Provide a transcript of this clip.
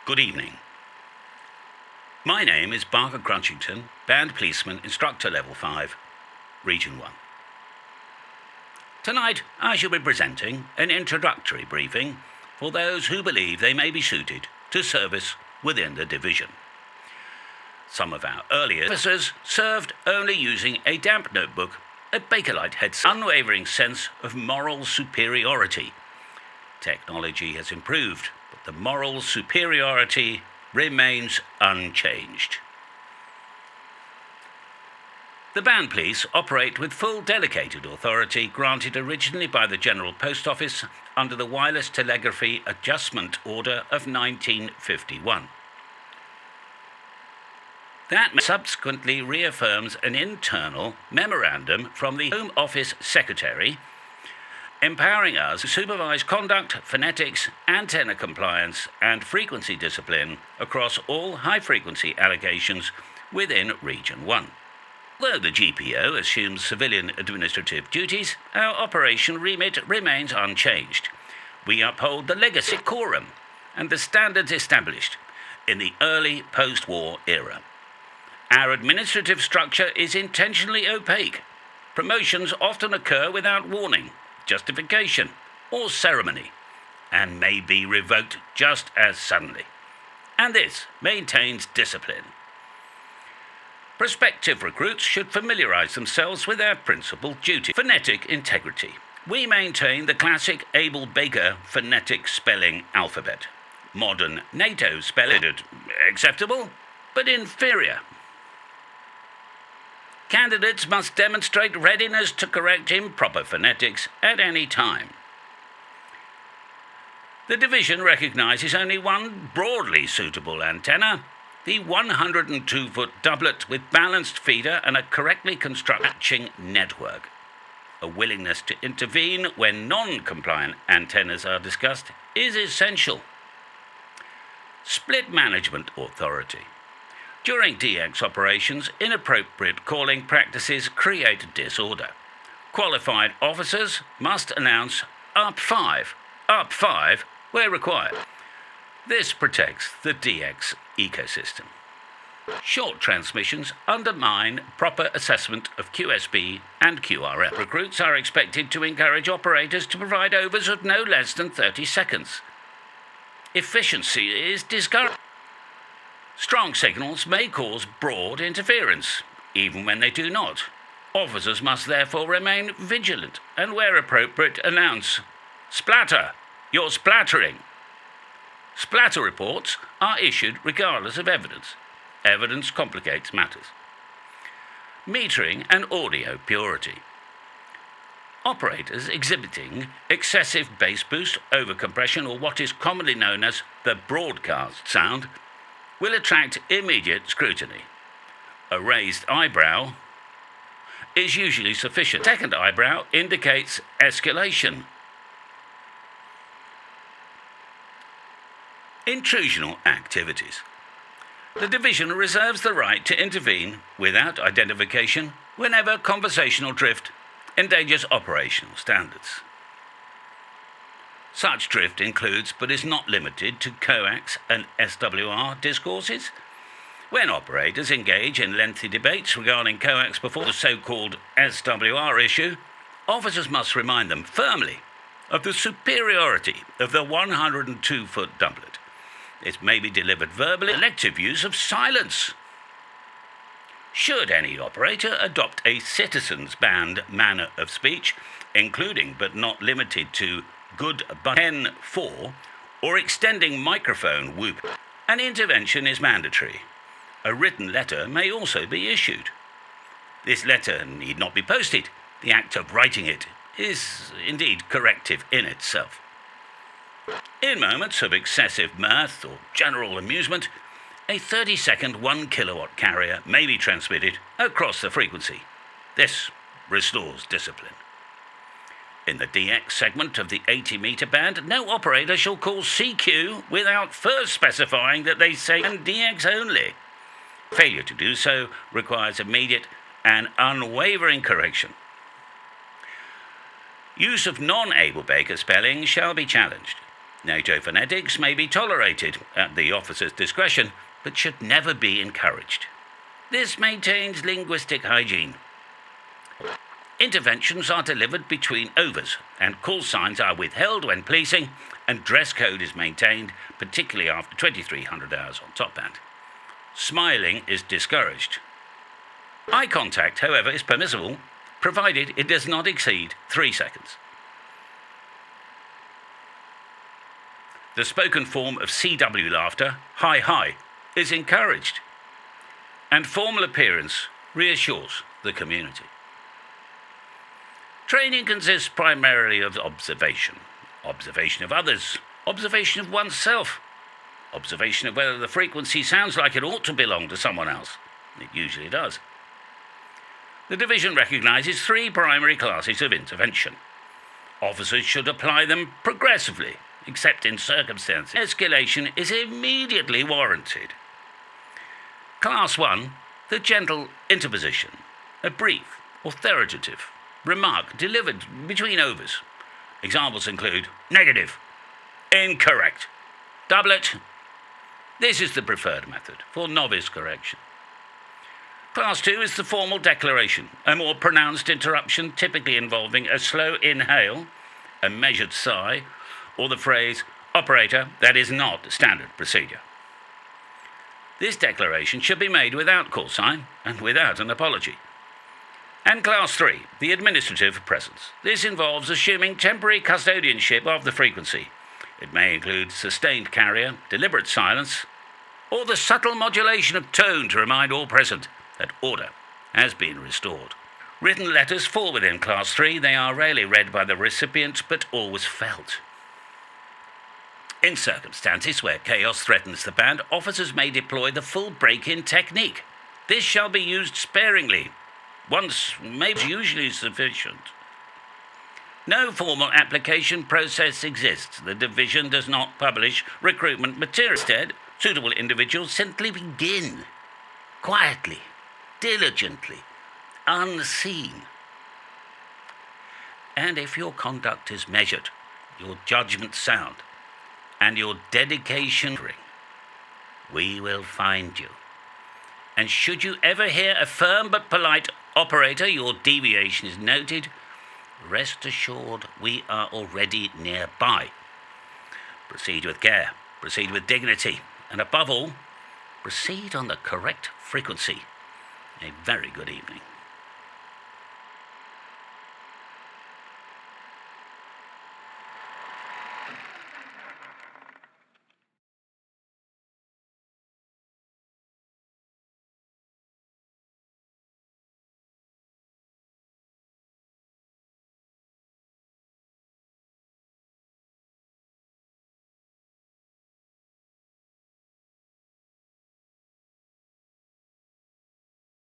Good evening. My name is Barker Crunchington, Band Policeman, Instructor Level 5, Region 1. Tonight I shall be presenting an introductory briefing for those who believe they may be suited to service within the division. Some of our earlier officers served only using a damp notebook, a Bakelite headset, unwavering sense of moral superiority. Technology has improved, but the moral superiority remains unchanged. The band police operate with full delegated authority granted originally by the General Post Office under the Wireless Telegraphy Adjustment Order of 1951. That subsequently reaffirms an internal memorandum from the Home Office Secretary empowering us to supervise conduct, phonetics, antenna compliance and frequency discipline across all high-frequency allocations within Region 1. Although the GPO assumes civilian administrative duties, our operation remit remains unchanged. We uphold the legacy quorum and the standards established in the early post-war era. Our administrative structure is intentionally opaque. Promotions often occur without warning, justification, or ceremony, and may be revoked just as suddenly. And this maintains discipline. Prospective recruits should familiarise themselves with our principal duty: phonetic integrity. We maintain the classic Abel Baker phonetic spelling alphabet. Modern NATO spelling acceptable, but inferior. Candidates must demonstrate readiness to correct improper phonetics at any time. The division recognises only one broadly suitable antenna, the 102-foot doublet with balanced feeder and a correctly constructed matching network. A willingness to intervene when non-compliant antennas are discussed is essential. Split management authority. During DX operations, inappropriate calling practices create disorder. Qualified officers must announce up 5 where required. This protects the DX ecosystem. Short transmissions undermine proper assessment of QSB and QRF. Recruits are expected to encourage operators to provide overs of no less than 30 seconds. Efficiency is discouraged. Strong signals may cause broad interference, even when they do not. Officers must therefore remain vigilant and, where appropriate, announce, "Splatter! You're splattering!" Splatter reports are issued regardless of evidence. Evidence complicates matters. Metering and audio purity. Operators exhibiting excessive bass boost, overcompression, or what is commonly known as the broadcast sound will attract immediate scrutiny. A raised eyebrow is usually sufficient. Second eyebrow indicates escalation. Intrusional activities. The division reserves the right to intervene without identification whenever conversational drift endangers operational standards. Such drift includes, but is not limited to, coax and SWR discourses. When operators engage in lengthy debates regarding coax before the so-called SWR issue, officers must remind them firmly of the superiority of the 102-foot doublet. It may be delivered verbally. Selective use of silence. Should any operator adopt a citizens band manner of speech, including but not limited to good but 10-4, or extending microphone whoop, an intervention is mandatory. A written letter may also be issued. This letter need not be posted. The act of writing it is indeed corrective in itself. In moments of excessive mirth or general amusement, a 30-second 1 kilowatt carrier may be transmitted across the frequency. This restores discipline. In the DX segment of the 80-metre band, no operator shall call CQ without first specifying that they say DX only. Failure to do so requires immediate and unwavering correction. Use of non-Abel Baker spelling shall be challenged. NATO phonetics may be tolerated at the officer's discretion, but should never be encouraged. This maintains linguistic hygiene. Interventions are delivered between overs, and call signs are withheld when policing, and dress code is maintained, particularly after 2300 hours on top band. Smiling is discouraged. Eye contact, however, is permissible, provided it does not exceed 3 seconds. The spoken form of CW laughter, hi hi, is encouraged, and formal appearance reassures the community. Training consists primarily of observation of others, observation of oneself, observation of whether the frequency sounds like it ought to belong to someone else. It usually does. The division recognises 3 primary classes of intervention. Officers should apply them progressively, except in circumstances. Escalation is immediately warranted. Class 1, the gentle interposition, a brief, authoritative remark delivered between overs. Examples include negative, incorrect, doublet. This is the preferred method for novice correction. Class 2 is the formal declaration, a more pronounced interruption typically involving a slow inhale, a measured sigh, or the phrase, operator, that is not standard procedure. This declaration should be made without call sign and without an apology. And Class 3, the administrative presence. This involves assuming temporary custodianship of the frequency. It may include sustained carrier, deliberate silence, or the subtle modulation of tone to remind all present that order has been restored. Written letters fall within Class 3. They are rarely read by the recipient, but always felt. In circumstances where chaos threatens the band, officers may deploy the full break-in technique. This shall be used sparingly. Once may be usually sufficient. No formal application process exists. The division does not publish recruitment material. Instead, suitable individuals simply begin, quietly, diligently, unseen. And if your conduct is measured, your judgment sound, and your dedication, we will find you. And should you ever hear a firm but polite operator, your deviation is noted, rest assured we are already nearby. Proceed with care, proceed with dignity, and above all, proceed on the correct frequency. A very good evening.